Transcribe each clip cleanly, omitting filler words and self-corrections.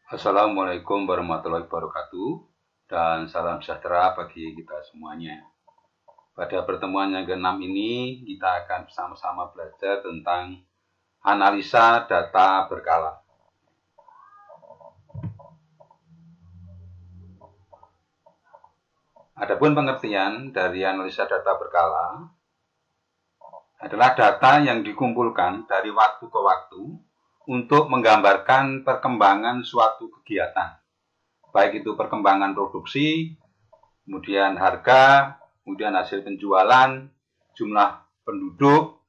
Assalamualaikum warahmatullahi wabarakatuh dan salam sejahtera bagi kita semuanya. Pada pertemuan yang ke-6 ini kita akan bersama-sama belajar tentang analisa data berkala. Adapun pengertian dari analisa data berkala adalah data yang dikumpulkan dari waktu ke waktu untuk menggambarkan perkembangan suatu kegiatan, baik itu perkembangan produksi, kemudian harga, kemudian hasil penjualan, jumlah penduduk,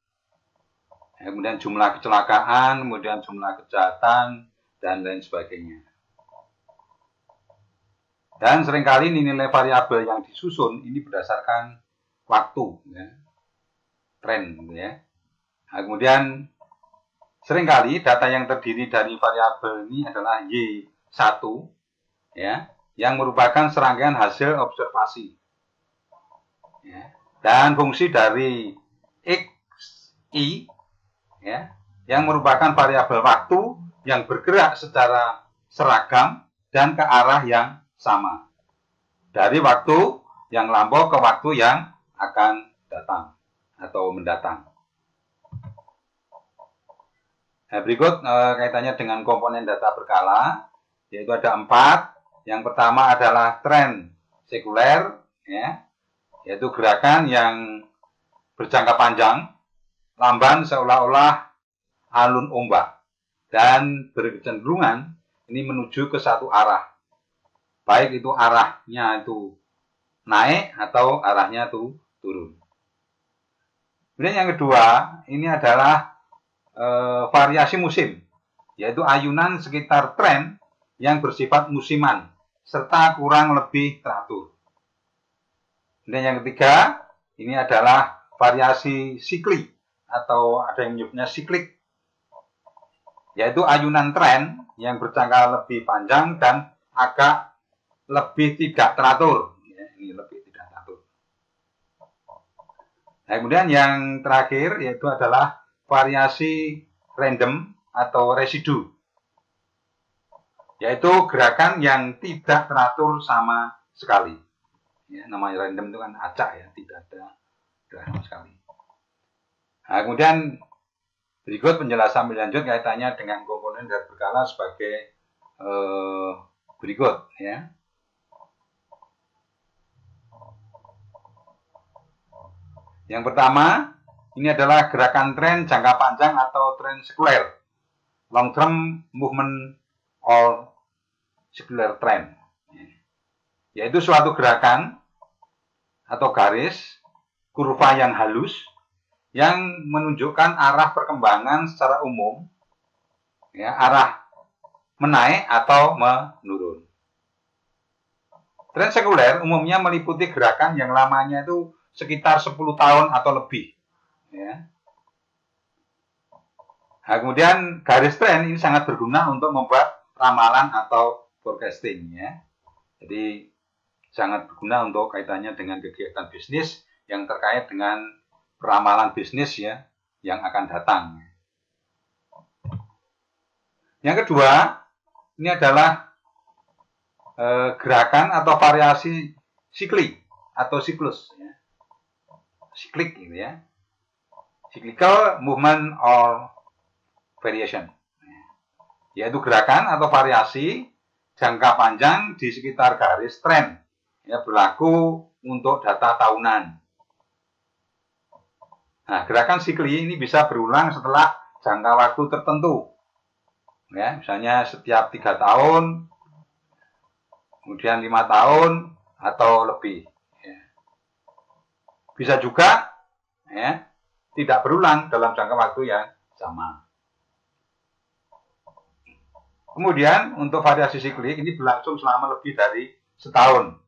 kemudian jumlah kecelakaan, kemudian jumlah kejahatan, dan lain sebagainya. Dan seringkali nilai variabel yang disusun ini berdasarkan waktu, ya, tren, ya. Nah, kemudian seringkali data yang terdiri dari variabel ini adalah Y1, ya, yang merupakan serangkaian hasil observasi, ya, dan fungsi dari XI, ya, yang merupakan variabel waktu yang bergerak secara seragam dan ke arah yang sama dari waktu yang lampau ke waktu yang akan datang atau mendatang. Nah, berikut kaitannya dengan komponen data berkala, yaitu ada 4. Yang pertama adalah tren sekuler, ya, yaitu gerakan yang berjangka panjang, lamban seolah-olah alun ombak, dan berkecenderungan ini menuju ke satu arah, baik itu arahnya itu naik atau arahnya itu turun. Kemudian yang kedua, ini adalah variasi musim, yaitu ayunan sekitar tren yang bersifat musiman serta kurang lebih teratur. Dan yang ketiga, ini adalah variasi siklik atau ada yang menyebutnya siklik, yaitu ayunan tren yang berjangka lebih panjang dan agak lebih tidak teratur. Ya, ini lebih tidak teratur. Nah, kemudian yang terakhir yaitu adalah variasi random atau residu, yaitu gerakan yang tidak teratur sama sekali. Ya, namanya random itu kan acak, ya, tidak ada gerakan sama sekali. Nah, kemudian berikut penjelasan lebih lanjut kaitannya dengan komponen data berkala sebagai berikut, ya. Yang pertama, ini adalah gerakan tren jangka panjang atau tren sekuler, long term movement or secular trend, yaitu suatu gerakan atau garis kurva yang halus yang menunjukkan arah perkembangan secara umum, ya, arah menaik atau menurun. Tren sekuler umumnya meliputi gerakan yang lamanya itu sekitar 10 tahun atau lebih, ya. Nah, kemudian garis tren ini sangat berguna untuk membuat ramalan atau forecasting, ya. Jadi sangat berguna untuk kaitannya dengan kegiatan bisnis yang terkait dengan peramalan bisnis, ya, yang akan datang. Yang kedua, ini adalah gerakan atau variasi siklik atau siklus, ya. Siklik, gitu, ya. Cyclical movement or variation, yaitu gerakan atau variasi jangka panjang di sekitar garis tren, ya, berlaku untuk data tahunan. Nah, gerakan siklik ini bisa berulang setelah jangka waktu tertentu, ya, misalnya setiap 3 tahun, kemudian 5 tahun atau lebih, ya. Bisa juga, ya, tidak berulang dalam jangka waktu yang sama. Kemudian untuk variasi siklik ini berlangsung selama lebih dari setahun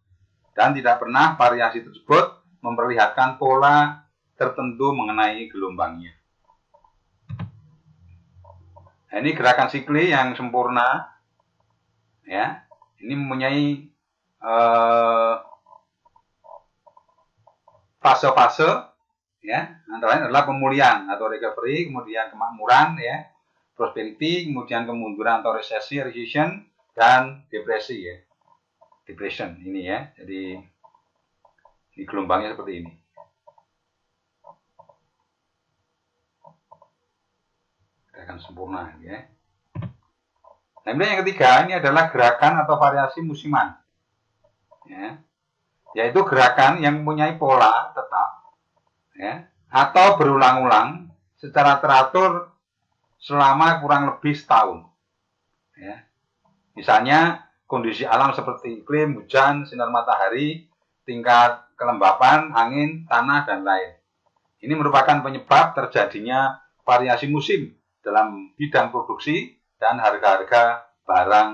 dan tidak pernah variasi tersebut memperlihatkan pola tertentu mengenai gelombangnya. Nah, ini gerakan siklik yang sempurna, ya. Ini mempunyai fase-fase, ya, antara lain adalah pemulihan atau recovery, kemudian kemakmuran, ya, prosperity, kemudian kemunduran atau recession, dan depresi ya. Depression ini ya. Jadi ini gelombangnya seperti ini. Gerakan sempurna ya. Nah, kemudian yang ketiga ini adalah gerakan atau variasi musiman. Ya. Yaitu gerakan yang mempunyai pola tetap ya, atau berulang-ulang secara teratur selama kurang lebih setahun. Ya. Misalnya kondisi alam seperti iklim, hujan, sinar matahari, tingkat kelembapan, angin, tanah, dan lain. Ini merupakan penyebab terjadinya variasi musim dalam bidang produksi dan harga-harga barang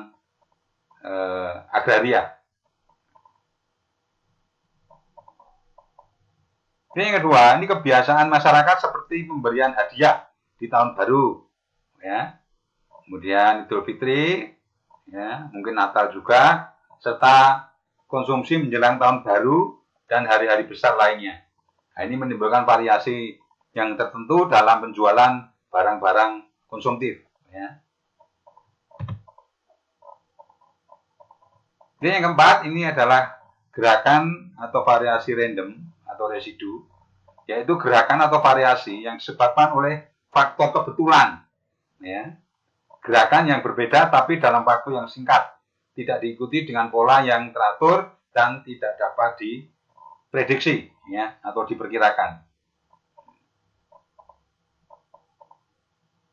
agraria. Ini yang kedua, ini kebiasaan masyarakat seperti pemberian hadiah di tahun baru, ya. Kemudian Idul Fitri, ya, mungkin Natal juga, serta konsumsi menjelang tahun baru dan hari-hari besar lainnya. Nah, ini menimbulkan variasi yang tertentu dalam penjualan barang-barang konsumtif. Ya. Jadi yang keempat, ini adalah gerakan atau variasi random atau residu, yaitu gerakan atau variasi yang disebabkan oleh faktor kebetulan. Ya. Gerakan yang berbeda tapi dalam waktu yang singkat, tidak diikuti dengan pola yang teratur dan tidak dapat diprediksi ya, atau diperkirakan.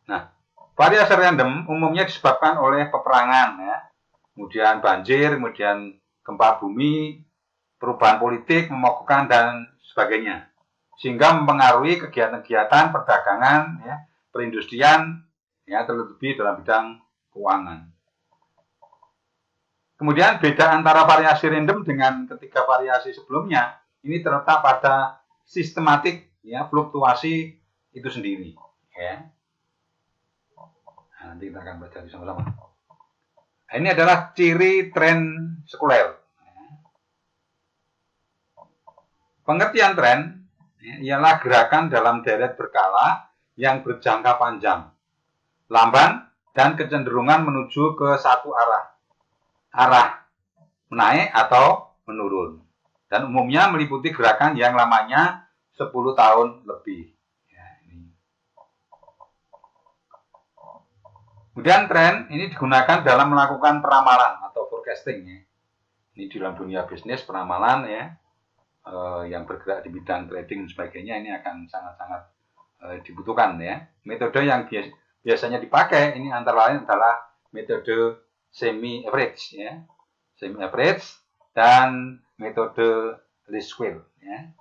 Nah, variasi random umumnya disebabkan oleh peperangan, ya, kemudian banjir, kemudian gempa bumi, perubahan politik, memogokan, dan sebagainya. Sehingga mempengaruhi kegiatan-kegiatan perdagangan, ya, perindustrian, ya, terlebih dalam bidang keuangan. Kemudian beda antara variasi random dengan ketiga variasi sebelumnya, ini terletak pada sistematik, ya, fluktuasi itu sendiri. Ya. Nah, nanti kita akan belajar sama-sama. Nah, ini adalah ciri tren sekuler. Pengertian tren ialah gerakan dalam deret berkala yang berjangka panjang, lamban, dan kecenderungan menuju ke satu arah menaik atau menurun. Dan umumnya meliputi gerakan yang lamanya 10 tahun lebih. Ya, ini. Kemudian tren ini digunakan dalam melakukan peramalan atau forecasting. Ya. Ini di dalam dunia bisnis peramalan ya. Yang bergerak di bidang trading dan sebagainya ini akan sangat-sangat dibutuhkan ya. Metode yang biasanya dipakai ini antara lain adalah metode semi average ya. Semi average dan metode least square ya.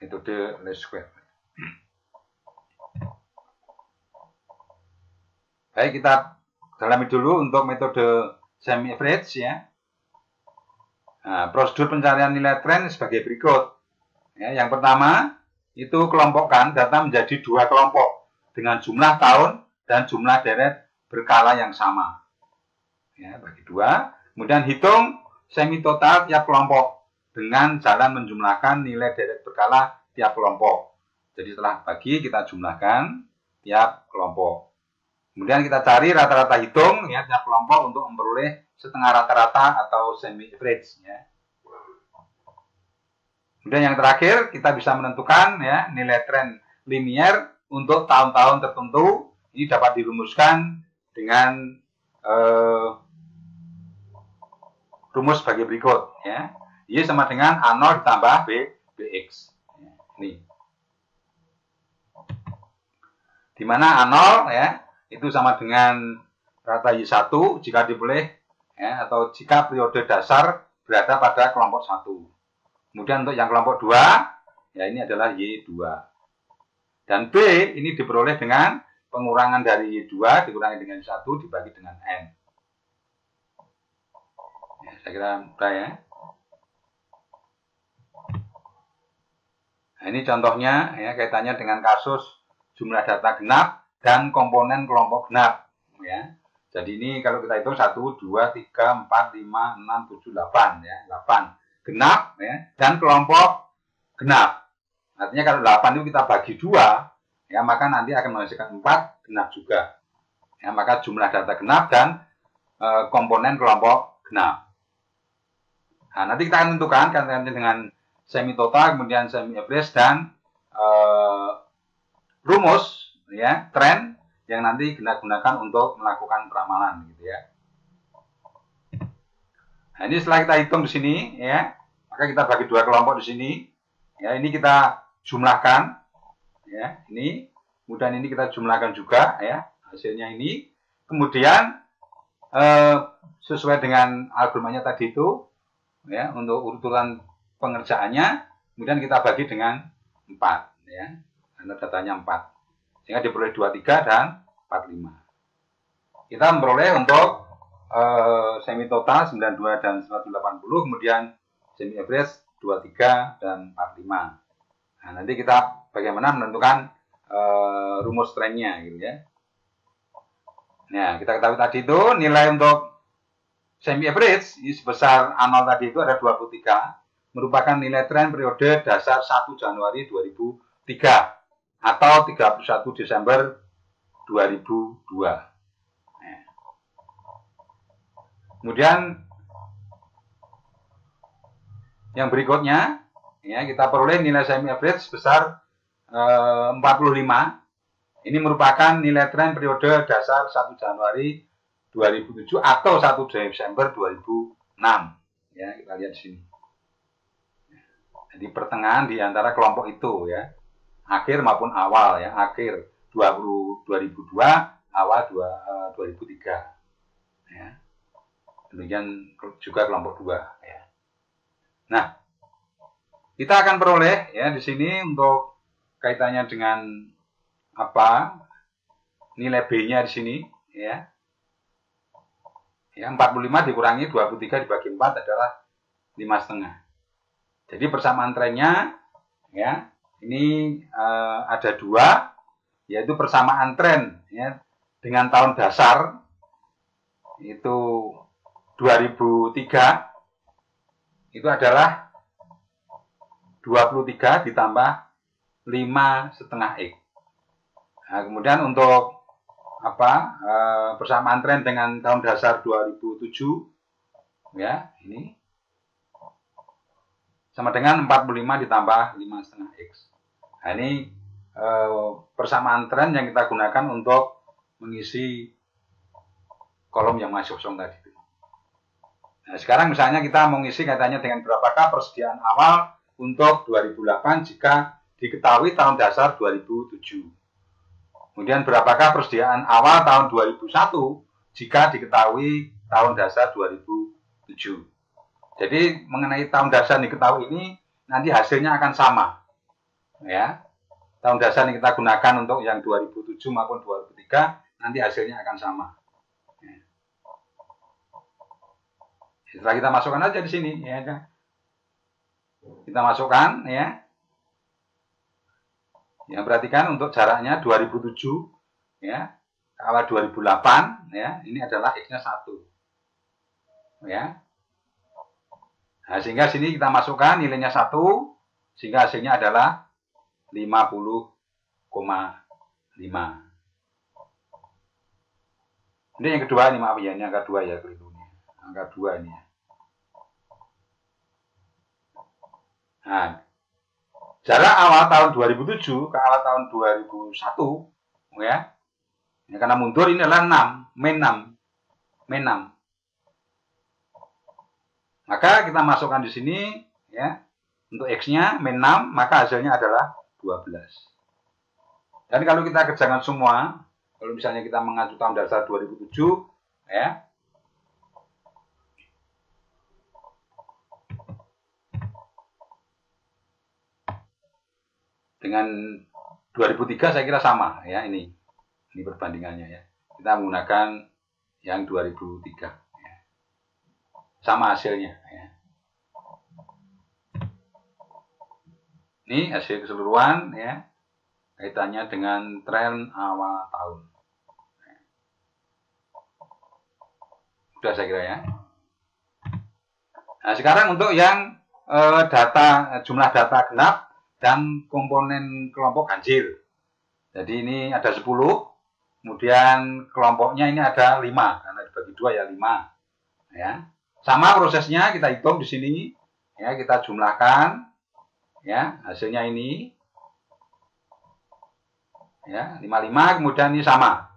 Metode least square. Baik, kita dalami dulu untuk metode semi average ya. Nah, prosedur pencarian nilai tren sebagai berikut. Ya, yang pertama, itu kelompokkan data menjadi dua kelompok dengan jumlah tahun dan jumlah deret berkala yang sama. Ya, bagi dua. Kemudian hitung semi total tiap kelompok dengan jalan menjumlahkan nilai deret berkala tiap kelompok. Jadi setelah bagi, kita jumlahkan tiap kelompok. Kemudian kita cari rata-rata hitung ya tiap kelompok untuk memperoleh setengah rata-rata atau semi average ya. Kemudian yang terakhir kita bisa menentukan ya nilai tren linier untuk tahun-tahun tertentu. Ini dapat dirumuskan dengan rumus sebagai berikut ya. Y sama dengan A0 ditambah BX. Ya, ini. Di mana A0 ya itu sama dengan rata Y1 jika diboleh ya, atau jika periode dasar berada pada kelompok 1. Kemudian untuk yang kelompok 2, ya ini adalah Y2. Dan B ini diperoleh dengan pengurangan dari Y2 dikurangi dengan Y1 dibagi dengan N. Ya, saya kira mudah ya. Nah, ini contohnya ya kaitannya dengan kasus jumlah data genap dan komponen kelompok genap. Ya. Jadi ini kalau kita hitung 1, 2, 3, 4, 5, 6, 7, 8 ya, 8 genap ya, dan kelompok genap. Artinya kalau 8 itu kita bagi 2 ya, maka nanti akan menghasilkan 4 genap juga. Ya, maka jumlah data genap dan komponen kelompok genap. Nah, nanti kita akan tentukan dengan semi total, kemudian semi average dan rumus ya, tren yang nanti kita gunakan untuk melakukan peramalan gitu ya. Nah, ini setelah kita hitung di sini ya, maka kita bagi dua kelompok di sini. Ya, ini kita jumlahkan ya, ini kemudian ini kita jumlahkan juga ya, hasilnya ini. Kemudian sesuai dengan algoritmanya tadi itu ya, untuk urutan pengerjaannya kemudian kita bagi dengan 4 ya, karena datanya 4 sehingga diperoleh 23 dan 45. Kita memperoleh untuk semi total 92 dan 180, kemudian semi average 23 dan 45. Nah, nanti kita bagaimana menentukan rumus trennya gitu ya. Nah, kita ketahui tadi itu nilai untuk semi average sebesar A0 tadi itu ada 23, merupakan nilai tren periode dasar 1 Januari 2003 atau 31 Desember 2002. Kemudian yang berikutnya ya, kita peroleh nilai semi average sebesar 45. Ini merupakan nilai tren periode dasar 1 Januari 2007 atau 1 Desember 2006. Ya, kita lihat di sini. Jadi pertengahan di antara kelompok itu ya. Akhir maupun awal ya, akhir 2002, awal 2003. Ya. Demikian juga kelompok 2 ya. Nah, kita akan peroleh ya di sini untuk kaitannya dengan apa? Nilai B-nya di sini ya. Ya, 45 dikurangi 23 dibagi 4 adalah 5,5. Jadi persamaan trennya ya, ini ada 2, yaitu persamaan tren ya dengan tahun dasar itu 2003 itu adalah 23 ditambah 5,5X. Nah, kemudian untuk persamaan tren dengan tahun dasar 2007 ya, ini sama dengan 45 ditambah 5,5X. Nah, ini persamaan tren yang kita gunakan untuk mengisi kolom yang masih kosong tadi. Nah, sekarang misalnya kita mau ngisi katanya dengan berapakah persediaan awal untuk 2008 jika diketahui tahun dasar 2007. Kemudian berapakah persediaan awal tahun 2001 jika diketahui tahun dasar 2007. Jadi mengenai tahun dasar yang diketahui ini nanti hasilnya akan sama. Ya. Tahun dasar yang kita gunakan untuk yang 2007 maupun 2003 nanti hasilnya akan sama. Setelah kita masukkan aja di sini, ya kan? Kita masukkan, ya. Yang perhatikan untuk jaraknya 2007, ya, awal 2008, ya, ini adalah X-nya 1, ya. Nah, sehingga sini kita masukkan nilainya 1, sehingga hasilnya adalah 50,5. Ini yang kedua, ini maaf ya, ini angka 2 ya, keliru. Angka 2 ini ya. Nah, jarak awal tahun 2007 ke awal tahun 2001 ya. Ya, karena mundur ini adalah 6, min 6. Maka kita masukkan di sini ya. Untuk X-nya min 6, maka hasilnya adalah 12. Dan kalau kita kerjakan semua, kalau misalnya kita mengacu tahun dasar 2007 ya. Dengan 2003 saya kira sama ya, ini perbandingannya ya. Kita menggunakan yang 2003 ya. Sama hasilnya ya. Ini hasil keseluruhan ya, kaitannya dengan tren awal tahun. Sudah saya kira ya. Nah, sekarang untuk yang jumlah data genap dan komponen kelompok ganjil. Jadi ini ada 10, kemudian kelompoknya ini ada 5, karena dibagi 2 ya 5. Ya. Sama prosesnya kita hitung di sini. Ya, kita jumlahkan. Ya, hasilnya ini. Ya, 55 kemudian ini sama.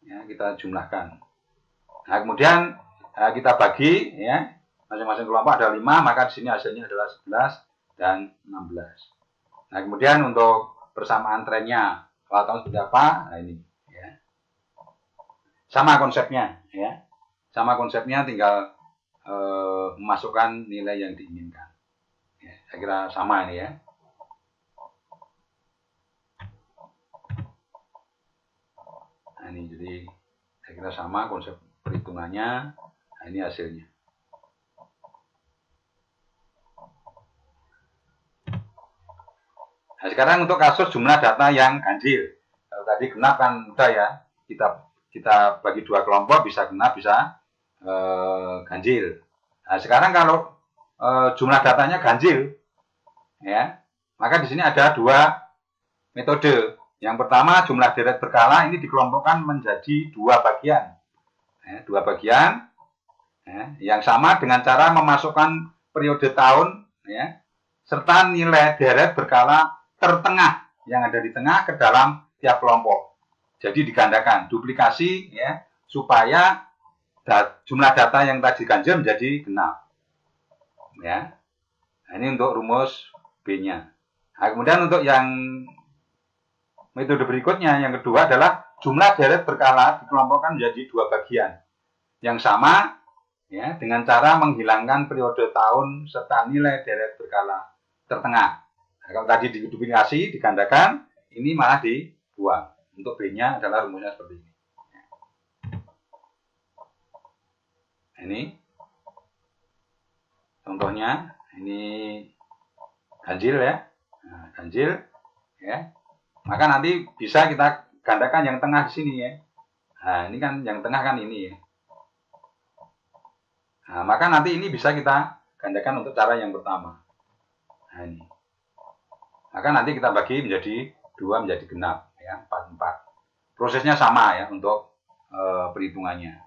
Ya, kita jumlahkan. Nah, kemudian kita bagi ya. Masing-masing kelompok ada 5, maka di sini hasilnya adalah 11 dan 16. Nah, kemudian untuk persamaan trennya, kalau tahu seperti apa, nah ini ya. Sama konsepnya ya. Sama konsepnya, tinggal memasukkan nilai yang diinginkan. Ya, saya kira sama ini ya. Nah, ini jadi saya kira sama konsep perhitungannya. Nah, ini hasilnya. Nah, sekarang untuk kasus jumlah data yang ganjil. Kalau tadi genap kan mudah ya. Kita bagi 2 kelompok, bisa genap, bisa ganjil. Nah, sekarang kalau jumlah datanya ganjil, ya, maka di sini ada 2 metode. Yang pertama, jumlah deret berkala ini dikelompokkan menjadi 2 bagian. Ya, 2 bagian ya, yang sama dengan cara memasukkan periode tahun ya, serta nilai deret berkala tertengah yang ada di tengah ke dalam tiap kelompok. Jadi digandakan, duplikasi ya, supaya jumlah data yang tadi ganjil menjadi genap. Ya. Nah, ini untuk rumus B-nya. Nah, kemudian untuk yang metode berikutnya, yang kedua adalah jumlah deret berkala dikelompokkan menjadi 2 bagian. Yang sama ya, dengan cara menghilangkan periode tahun serta nilai deret berkala tertengah. Nah, kalau tadi diduplikasi, digandakan, ini malah dibuang. Untuk B-nya adalah rumusnya seperti ini. Ini contohnya, ini ganjil ya. Nah, ganjil ya. Maka nanti bisa kita gandakan yang tengah di sini ya. Nah, ini kan yang tengah kan ini ya. Nah, maka nanti ini bisa kita gandakan untuk cara yang pertama. Nah, ini. Maka nanti kita bagi menjadi 2 menjadi genap ya, 4. Prosesnya sama ya untuk perhitungannya.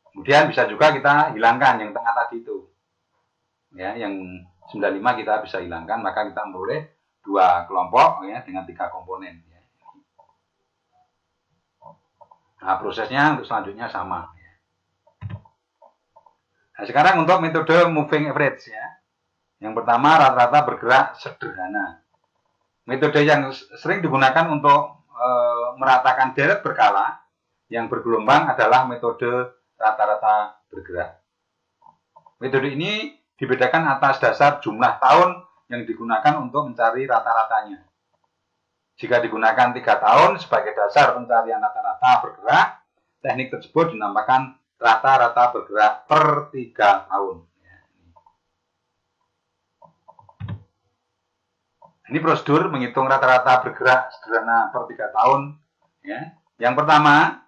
Kemudian bisa juga kita hilangkan yang tengah tadi itu. Ya, yang 95 kita bisa hilangkan, maka kita memperoleh 2 kelompok ya dengan 3 komponen ya. Nah, prosesnya untuk selanjutnya sama ya. Nah, sekarang untuk metode moving average ya. Yang pertama, rata-rata bergerak sederhana. Metode yang sering digunakan untuk meratakan deret berkala yang bergelombang adalah metode rata-rata bergerak. Metode ini dibedakan atas dasar jumlah tahun yang digunakan untuk mencari rata-ratanya. Jika digunakan 3 tahun sebagai dasar pencarian rata-rata bergerak, teknik tersebut dinamakan rata-rata bergerak per 3 tahun. Ini prosedur menghitung rata-rata bergerak sederhana per 3 tahun. Ya. Yang pertama,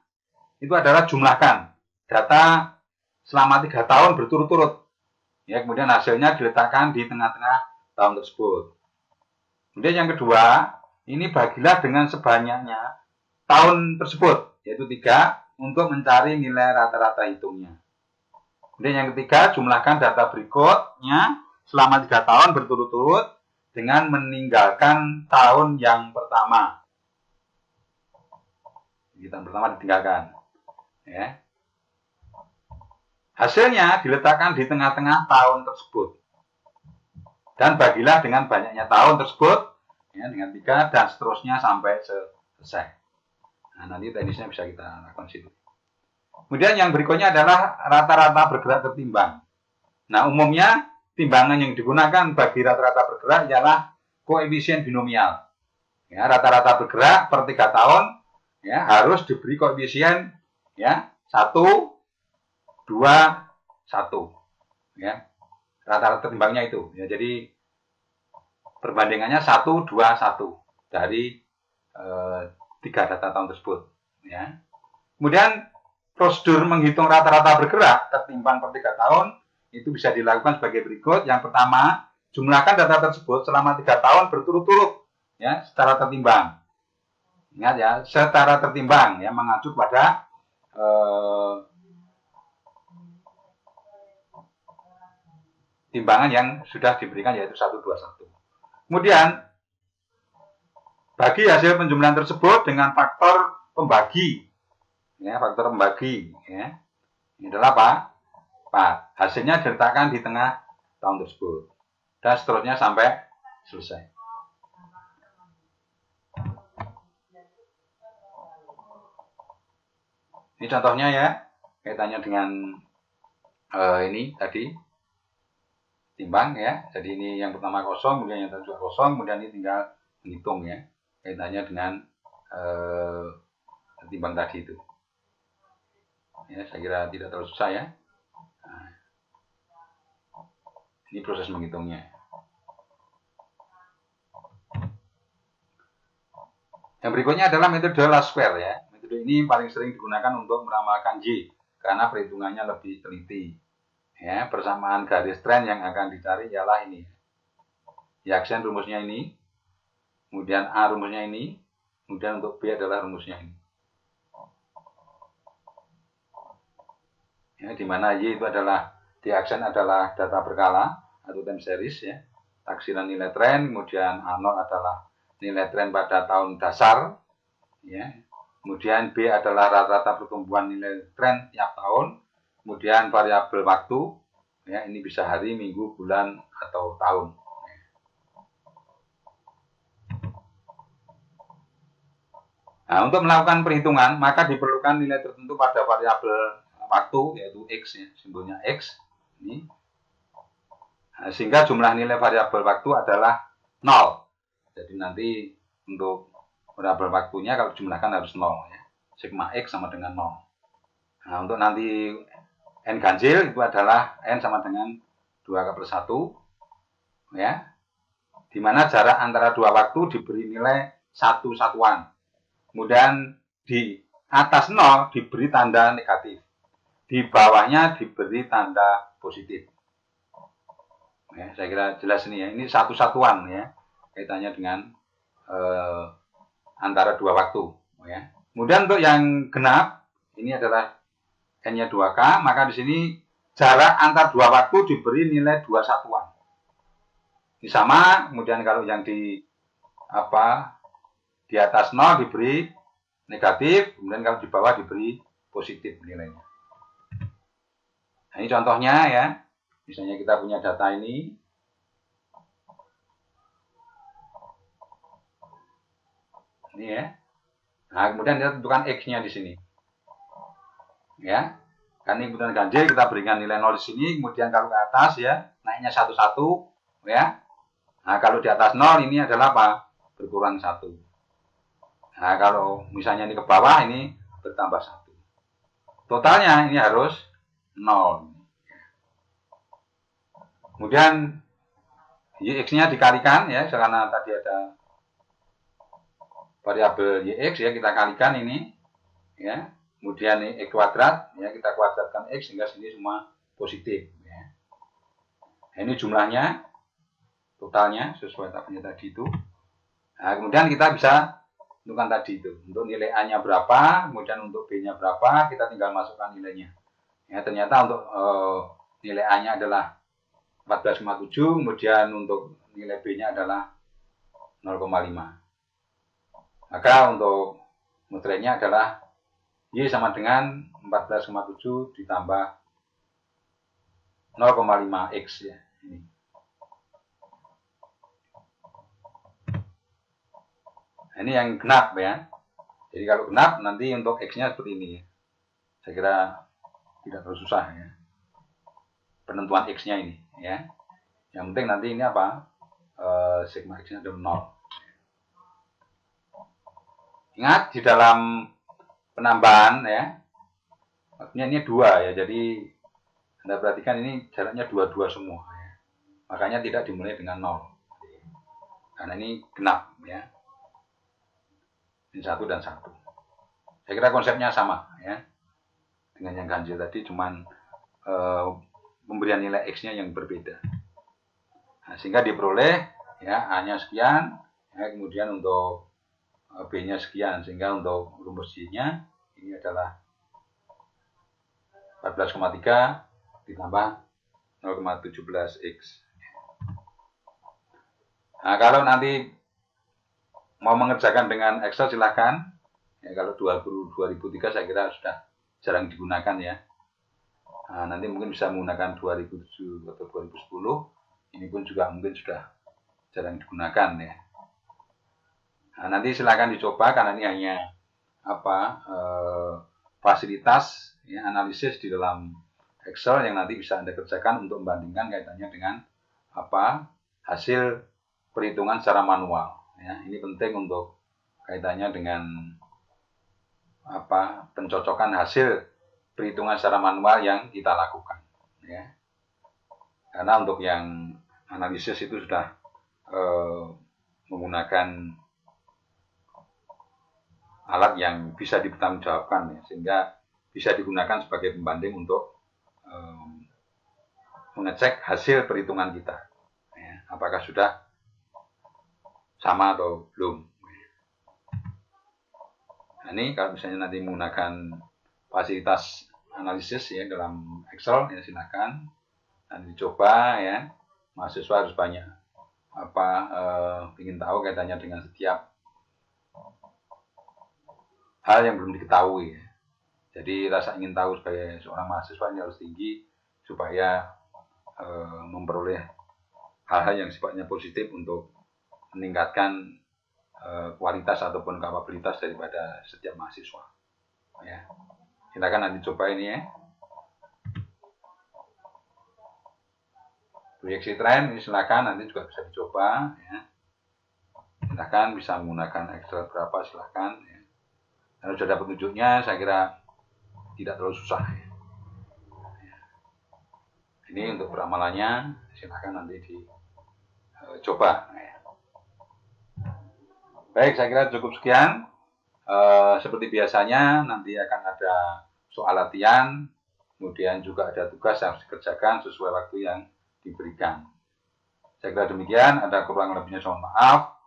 itu adalah jumlahkan data selama 3 tahun berturut-turut. Ya, kemudian hasilnya diletakkan di tengah-tengah tahun tersebut. Kemudian yang kedua, ini bagilah dengan sebanyaknya tahun tersebut, yaitu 3, untuk mencari nilai rata-rata hitungnya. Kemudian yang ketiga, jumlahkan data berikutnya selama 3 tahun berturut-turut dengan meninggalkan tahun yang pertama. Tahun pertama ditinggalkan. Ya. Hasilnya diletakkan di tengah-tengah tahun tersebut. Dan bagilah dengan banyaknya tahun tersebut ya, dengan 3 dan seterusnya sampai selesai. Nah, nanti teknisnya bisa kita lakukan situ. Kemudian yang berikutnya adalah rata-rata bergerak tertimbang. Nah, umumnya timbangan yang digunakan bagi rata-rata bergerak ialah koefisien binomial. Ya, rata-rata bergerak per 3 tahun ya, harus diberi koefisien ya, 1, 2, 1. Ya. Rata-rata timbangnya itu. Ya, jadi perbandingannya 1, 2, 1 dari 3 data tahun tersebut. Ya. Kemudian prosedur menghitung rata-rata bergerak tertimbang per 3 tahun itu bisa dilakukan sebagai berikut. Yang pertama, jumlahkan data tersebut selama 3 tahun berturut-turut ya, secara tertimbang. Ingat ya, secara tertimbang ya, mengacu pada timbangan yang sudah diberikan, yaitu 121. Kemudian bagi hasil penjumlahan tersebut dengan faktor pembagi, ya, faktor pembagi, ya, ini adalah apa? 4. Hasilnya diletakkan di tengah tahun tersebut, dan seterusnya sampai selesai. Ini contohnya ya, kaitannya dengan ini tadi timbang ya. Jadi ini yang pertama kosong, kemudian yang kedua kosong, kemudian ini tinggal menghitung ya, kaitannya dengan timbang tadi itu. Ya, saya kira tidak terlalu susah ya. Nah, ini proses menghitungnya. Yang berikutnya adalah metode last square ya. Metode ini paling sering digunakan untuk meramalkan Y karena perhitungannya lebih teliti. Ya, persamaan garis tren yang akan dicari ialah ini. Y-aksen rumusnya ini, kemudian A rumusnya ini, kemudian untuk B adalah rumusnya ini. Ya, di mana Y itu adalah, Y-aksen adalah data berkala atau time series ya. Taksiran nilai tren, kemudian A0 adalah nilai tren pada tahun dasar, ya. Kemudian B adalah rata-rata pertumbuhan nilai tren tiap tahun. Kemudian variabel waktu, ya, ini bisa hari, minggu, bulan, atau tahun. Nah, untuk melakukan perhitungan, maka diperlukan nilai tertentu pada variabel waktu, yaitu X, ya, simbolnya X. Ini. Nah, sehingga jumlah nilai variabel waktu adalah 0. Jadi nanti untuk variabel waktunya kalau jumlahkan harus 0 ya. Sigma X sama dengan 0. Nah, untuk nanti N ganjil itu adalah N sama dengan 2/1 ya. Di mana jarak antara dua waktu diberi nilai 1 satuan. Kemudian di atas 0 diberi tanda negatif. Di bawahnya diberi tanda positif. Ya, saya kira jelas ini ya. Ini 1 satuan ya. Kaitannya dengan antara dua waktu ya. Kemudian untuk yang genap ini adalah N-nya 2K, maka di sini jarak antar dua waktu diberi nilai 2 satuan. Ini sama, kemudian kalau yang di atas 0 diberi negatif, kemudian kalau di bawah diberi positif nilainya. Nah, ini contohnya ya. Misalnya kita punya data ini. Ini ya. Nah, kemudian kita tentukan X-nya di sini. Ya. Kan ini kemudian ganjil, kita berikan nilai 0 di sini, kemudian kalau ke atas ya, naiknya 1-1 ya. Nah, kalau di atas 0 ini adalah apa? Berkurang 1. Nah, kalau misalnya ini ke bawah ini bertambah 1. Totalnya ini harus 0. Kemudian Y-X-nya dikalikan ya, karena tadi ada variabel Y-X ya, kita kalikan ini ya. Kemudian ini X kuadrat ya, kita kuadratkan X sehingga sini semua positif ya. Nah, ini jumlahnya totalnya sesuai tabelnya tadi itu. Nah, kemudian kita bisa tentukan tadi itu untuk nilai A-nya berapa, kemudian untuk B-nya berapa, kita tinggal masukkan nilainya. Ya, ternyata untuk nilai A-nya adalah 14,7, kemudian untuk nilai B-nya adalah 0,5. Maka untuk muterainya adalah Y sama dengan 14,7 ditambah 0,5 X ya. Ini. Nah, ini yang genap ya. Jadi kalau genap nanti untuk X-nya seperti ini. Saya kira tidak terlalu susah ya. Penentuan X-nya ini ya. Yang penting nanti ini apa? Sigma X-nya adalah 0. Ingat di dalam penambahan ya, artinya ini 2 ya, jadi Anda perhatikan ini jaraknya 2 semua ya. Makanya tidak dimulai dengan 0 karena ini genap ya, ini 1 dan 1. Saya kira konsepnya sama ya dengan yang ganjil tadi, cuman pemberian nilai X-nya yang berbeda. Nah, sehingga diperoleh ya A-nya sekian ya, kemudian untuk B-nya sekian, sehingga untuk rumus Y-nya ini adalah 14,3 ditambah 0,17x. Nah, kalau nanti mau mengerjakan dengan Excel silahkan. Ya, kalau 2003 saya kira sudah jarang digunakan ya. Nah, nanti mungkin bisa menggunakan 2007 atau 2010. Ini pun juga mungkin sudah jarang digunakan ya. Nah, nanti silahkan dicoba karena ini hanya fasilitas ya, analisis di dalam Excel yang nanti bisa Anda kerjakan untuk membandingkan kaitannya dengan hasil perhitungan secara manual. Ya, ini penting untuk kaitannya dengan pencocokan hasil perhitungan secara manual yang kita lakukan. Ya. Karena untuk yang analisis itu sudah menggunakan alat yang bisa dipertanggungjawabkan, ya, sehingga bisa digunakan sebagai pembanding untuk mengecek hasil perhitungan kita. Ya, apakah sudah sama atau belum. Nah, ini kalau misalnya nanti menggunakan fasilitas analisis ya dalam Excel, ya silakan nanti dicoba ya. Mahasiswa harus banyak ingin tahu kaitannya dengan setiap hal yang belum diketahui ya. Jadi rasa ingin tahu sebagai seorang mahasiswa ini harus tinggi supaya memperoleh hal-hal yang sifatnya positif untuk meningkatkan kualitas ataupun kapabilitas daripada setiap mahasiswa. Ya, silakan nanti coba ini ya. Proyeksi tren ini silakan nanti juga bisa dicoba. Ya. Silakan bisa menggunakan Excel berapa silakan. Ya. Kalau sudah dapat petunjuknya, saya kira tidak terlalu susah. Ya. Ini untuk peramalannya, silakan nanti dicoba. Ya. Baik, saya kira cukup sekian. Seperti biasanya nanti akan ada soal latihan, kemudian juga ada tugas yang harus dikerjakan sesuai waktu yang diberikan. Saya kira demikian, ada kurang lebihnya mohon maaf.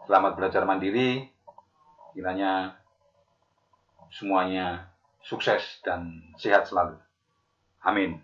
Selamat belajar mandiri, kiranya semuanya sukses dan sehat selalu. Amin.